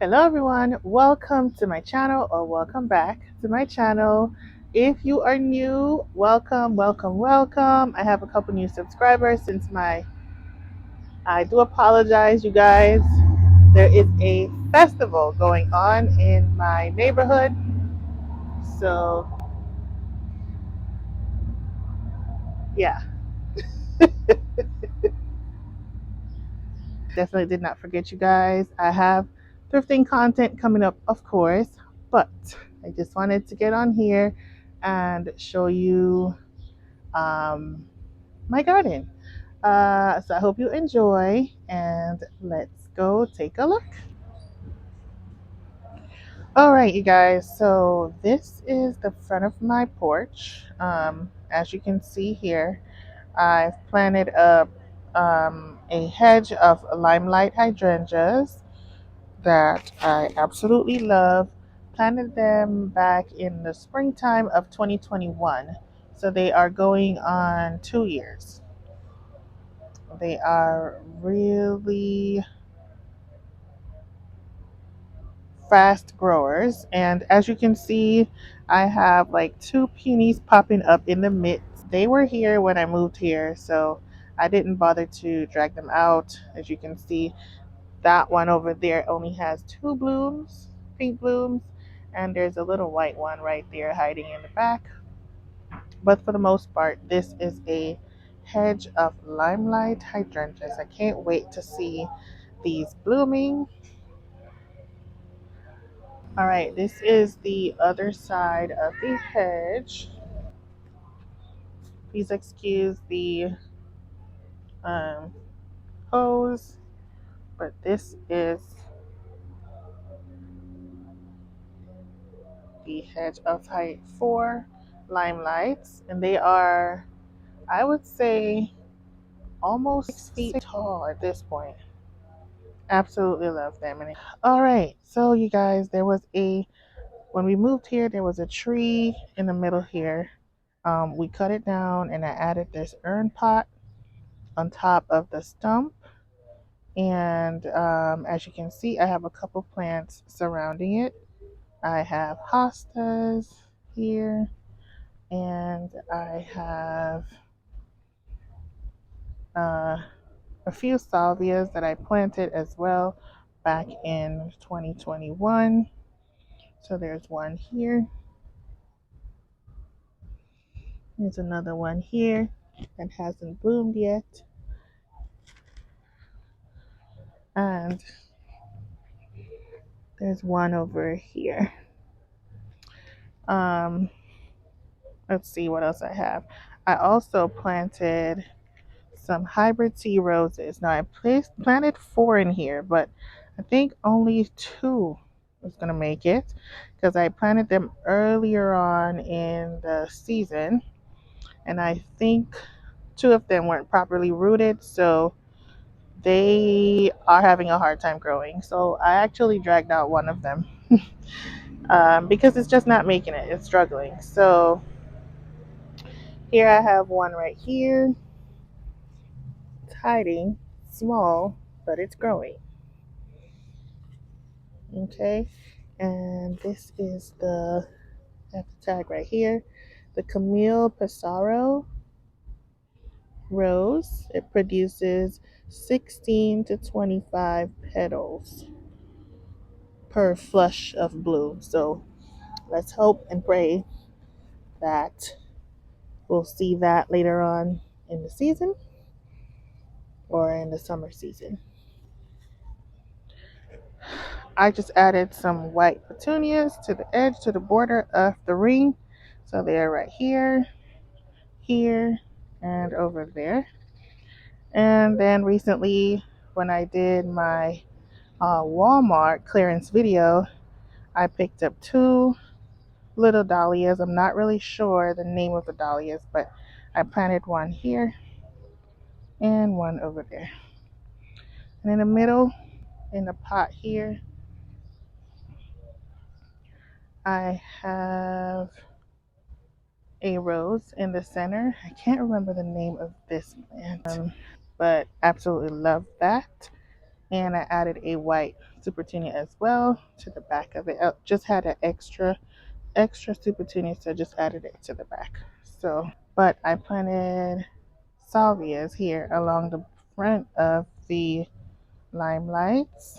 Hello everyone, welcome to my channel or welcome back to my channel. If you are new, welcome. I have a couple new subscribers since I do apologize you guys. There is a festival going on in my neighborhood. So yeah, definitely did not forget you guys. I have thrifting content coming up, of course, but I just wanted to get on here and show you my garden. So I hope you enjoy, and let's go take a look. All right, you guys. So this is the front of my porch. As you can see here, I've planted a hedge of Limelight hydrangeas that I absolutely love. Planted them back in the springtime of 2021. So they are going on 2 years. They are really fast growers, and as you can see, I have like two peonies popping up in the midst. They were here when I moved here, so I didn't bother to drag them out. As you can see, that one over there only has two blooms, pink blooms, and there's a little white one right there hiding in the back. But for the most part, this is a hedge of Limelight hydrangeas. I can't wait to see these blooming. All right, this is the other side of the hedge. Please excuse the um, hose, but this is the hedge of height 4 limelights, and they are, I would say, almost 6 feet tall at this point. Absolutely love them. All right, so you guys, when we moved here, there was a tree in the middle here. We cut it down, and I added this urn pot on top of the stump, and as you can see, I have a couple plants surrounding it. I have hostas here, and I have uh, a few salvias that I planted as well back in 2021. So there's one here, there's another one here that hasn't bloomed yet, and there's one over here. um let's see what else I have. I also planted some hybrid tea roses. Now I planted 4 in here, but I think only 2 was gonna make it because I planted them earlier on in the season, and I think 2 of them weren't properly rooted, so they are having a hard time growing. So I actually dragged out one of them because it's just not making it. It's struggling. So here I have one right here. It's hiding, small, but it's growing. Okay, and this is the, I have the tag right here, the Camille Pissarro rose. It produces 16 to 25 petals per flush of bloom. So let's hope and pray that we'll see that later on in the season or in the summer season. I just added some white petunias to the edge, to the border of the ring. So they're right here, here, and over there. And then recently, when I did my Walmart clearance video, I picked up 2 little dahlias. I'm not really sure the name of the dahlias, but I planted one here and one over there. And in the middle, in the pot here, I have a rose in the center. I can't remember the name of this plant, but absolutely love that. And I added a white super tunia as well to the back of it. I just had an extra super tunia, so I just added it to the back. So, but I planted salvias here along the front of the limelights.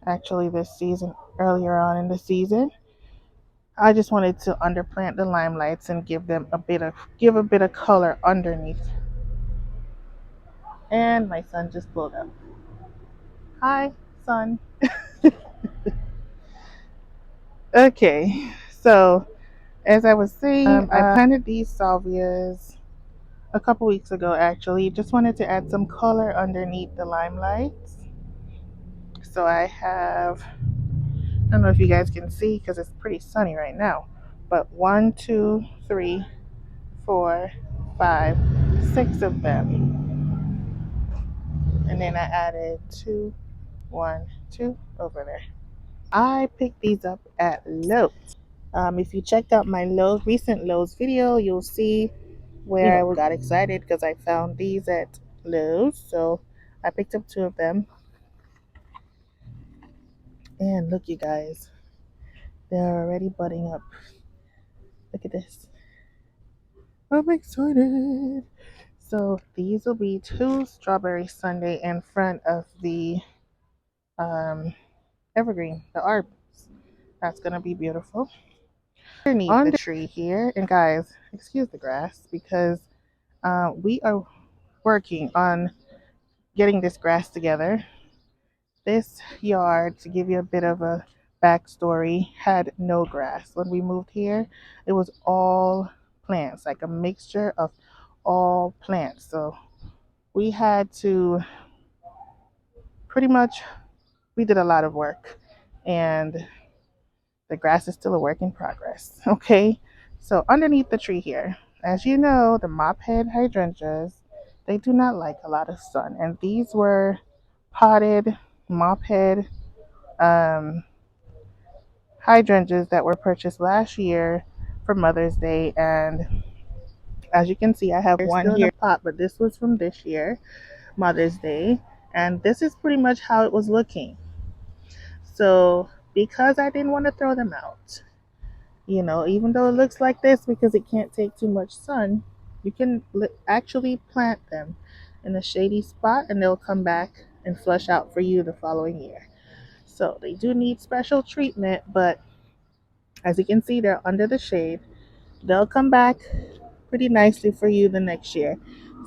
Actually, this season, earlier on in the season, I just wanted to underplant the limelights and give a bit of color underneath. And my son just pulled up. Hi, son. Okay, so as I was saying, I planted these salvias a couple weeks ago actually. Just wanted to add some color underneath the limelights. So I have, I don't know if you guys can see because it's pretty sunny right now, but one, two, three, four, five, six of them. And then I added two, one, two over there. I picked these up at Lowe's. If you checked out my recent Lowe's video, you'll see where I got excited because I found these at Lowe's. So I picked up two of them. And look, you guys, they're already budding up. Look at this. I'm excited. So these will be two strawberry sundae in front of the um, evergreen, the arbs. That's going to be beautiful. Underneath the tree here, and guys, excuse the grass because we are working on getting this grass together. This yard, to give you a bit of a backstory, had no grass. When we moved here, it was all plants, like a mixture of all plants. So we had to pretty much, we did a lot of work, and the grass is still a work in progress. Okay, so underneath the tree here, as you know, the mophead hydrangeas, they do not like a lot of sun, and these were potted mophead um, hydrangeas that were purchased last year for Mother's Day. And as you can see, I have one here in a pot, but this was from this year, Mother's Day. And this is pretty much how it was looking. So because I didn't want to throw them out, even though it looks like this because it can't take too much sun, you can actually plant them in a shady spot and they'll come back and flush out for you the following year. So they do need special treatment, but as you can see, they're under the shade. They'll come back pretty nicely for you the next year.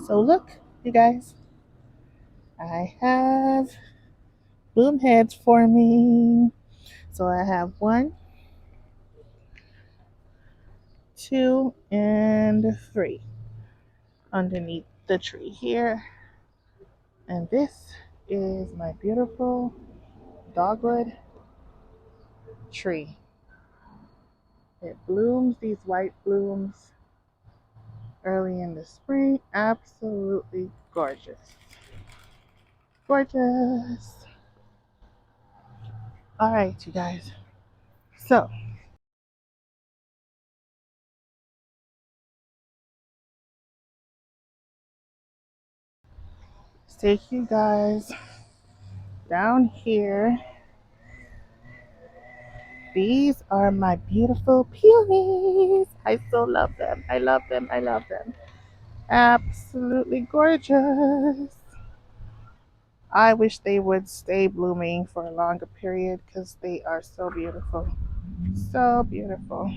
So look, you guys, I have bloom heads forming. So I have one, two, and three underneath the tree here. And this is my beautiful dogwood tree. It blooms these white blooms early in the spring. Absolutely gorgeous. Gorgeous. All right, you guys. So, let's take you guys down here. These are my beautiful peonies. I so love them. I love them. I love them. Absolutely gorgeous. I wish they would stay blooming for a longer period because they are so beautiful. So beautiful.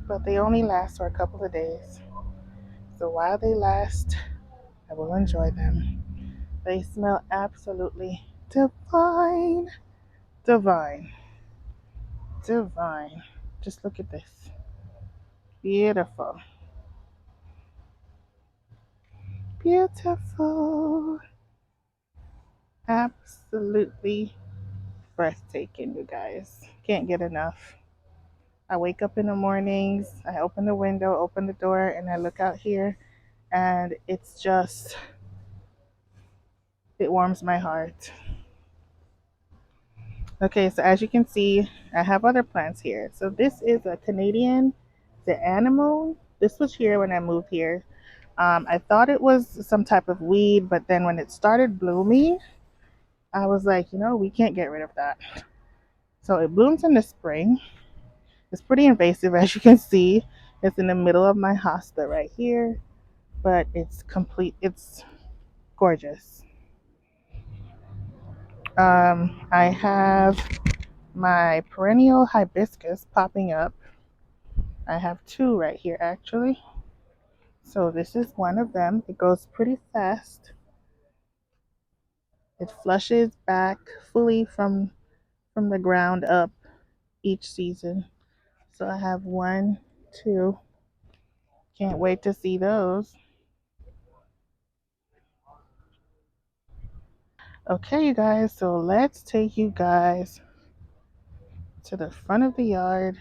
But they only last for a couple of days. So while they last, I will enjoy them. They smell absolutely divine. Divine. Divine. Just look at this. Beautiful. Beautiful. Absolutely breathtaking, you guys. Can't get enough. I wake up in the mornings, I open the window, open the door, and I look out here, and it warms my heart. Okay, so as you can see, I have other plants here. So this is a Canadian, the Anemone. This was here when I moved here, I thought it was some type of weed, but then when it started blooming, I was like, we can't get rid of that. So it blooms in the spring. It's pretty invasive, as you can see. It's in the middle of my hosta right here, but it's complete. It's gorgeous. I have my perennial hibiscus popping up. I have two right here actually. So this is one of them. It goes pretty fast. It flushes back fully from the ground up each season. So I have one, two. Can't wait to see those. Okay, you guys, so let's take you guys to the front of the yard.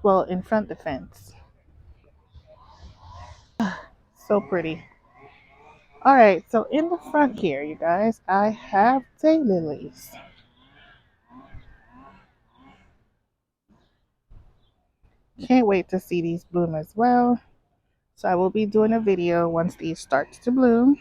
Well, in front of the fence. So pretty. All right, so in the front here, you guys, I have daylilies. Can't wait to see these bloom as well. So I will be doing a video once these start to bloom.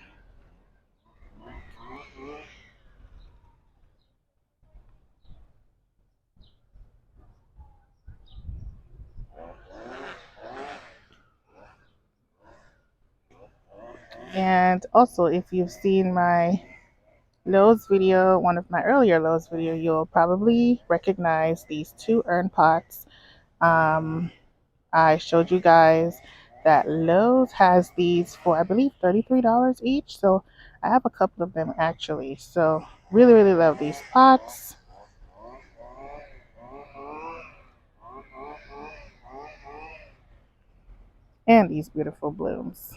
And also, if you've seen my Lowe's video, one of my earlier Lowe's video, you'll probably recognize these two urn pots. I showed you guys that Lowe's has these for, I believe, $33 each. So I have a couple of them actually. So really, really love these pots. And these beautiful blooms.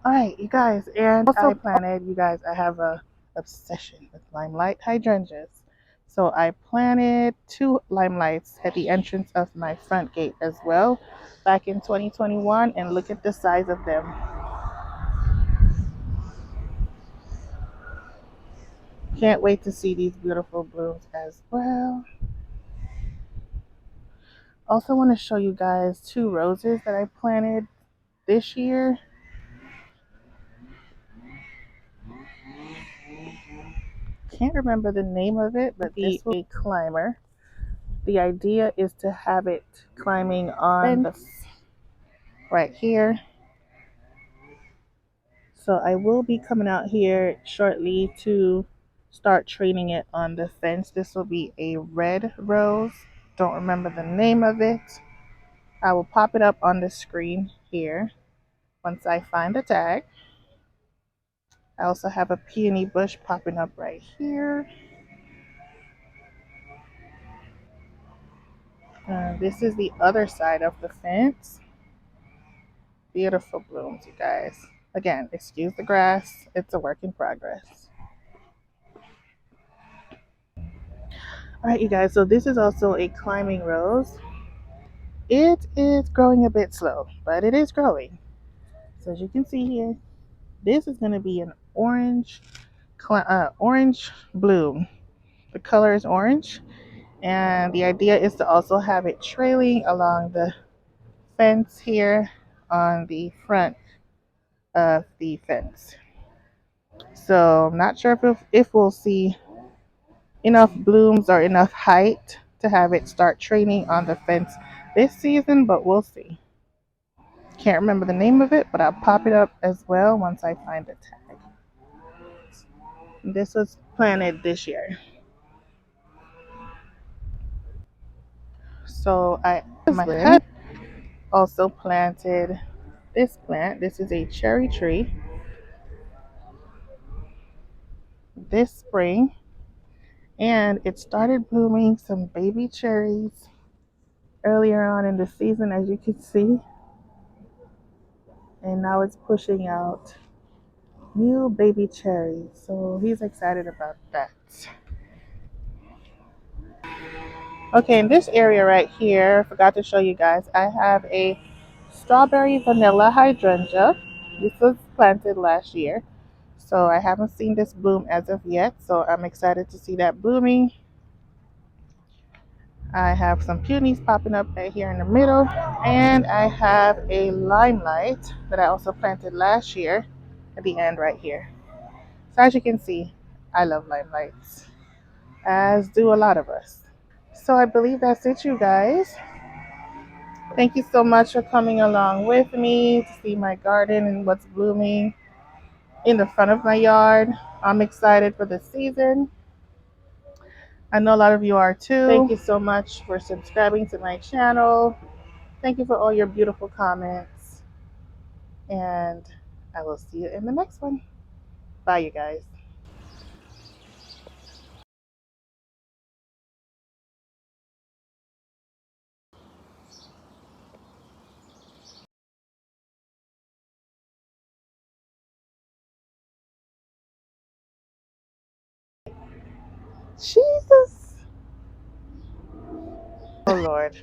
All right, you guys, and also I planted, you guys, I have a obsession with Limelight hydrangeas. So I planted two Limelights at the entrance of my front gate as well back in 2021, and look at the size of them. Can't wait to see these beautiful blooms as well. Also want to show you guys two roses that I planted this year. Can't remember the name of it, but this will be a climber. The idea is to have it climbing on the right here. So I will be coming out here shortly to start training it on the fence. This will be a red rose. Don't remember the name of it. I will pop it up on the screen here once I find the tag. I also have a peony bush popping up right here. This is the other side of the fence. Beautiful blooms, you guys. Again, excuse the grass. It's a work in progress. All right, you guys. So this is also a climbing rose. It is growing a bit slow, but it is growing. So as you can see here, this is going to be an orange bloom. The color is orange, and the idea is to also have it trailing along the fence here on the front of the fence. So I'm not sure if we'll see enough blooms or enough height to have it start training on the fence this season, but we'll see. Can't remember the name of it, but I'll pop it up as well once I find the tag. This was planted this year. So my husband also planted this plant. This is a cherry tree. This spring, and it started blooming some baby cherries earlier on in the season, as you can see, and now it's pushing out new baby cherries, so he's excited about that. Okay, in this area right here, I forgot to show you guys, I have a strawberry vanilla hydrangea. This was planted last year, so I haven't seen this bloom as of yet, so I'm excited to see that blooming. I have some peonies popping up right here in the middle, and I have a limelight that I also planted last year at the end right here. So as you can see, I love limelights, as do a lot of us. So I believe that's it, you guys. Thank you so much for coming along with me to see my garden and what's blooming in the front of my yard. I'm excited for the season. I know a lot of you are too. Thank you so much for subscribing to my channel. Thank you for all your beautiful comments. And I will see you in the next one. Bye, you guys. Jesus. Oh, Lord.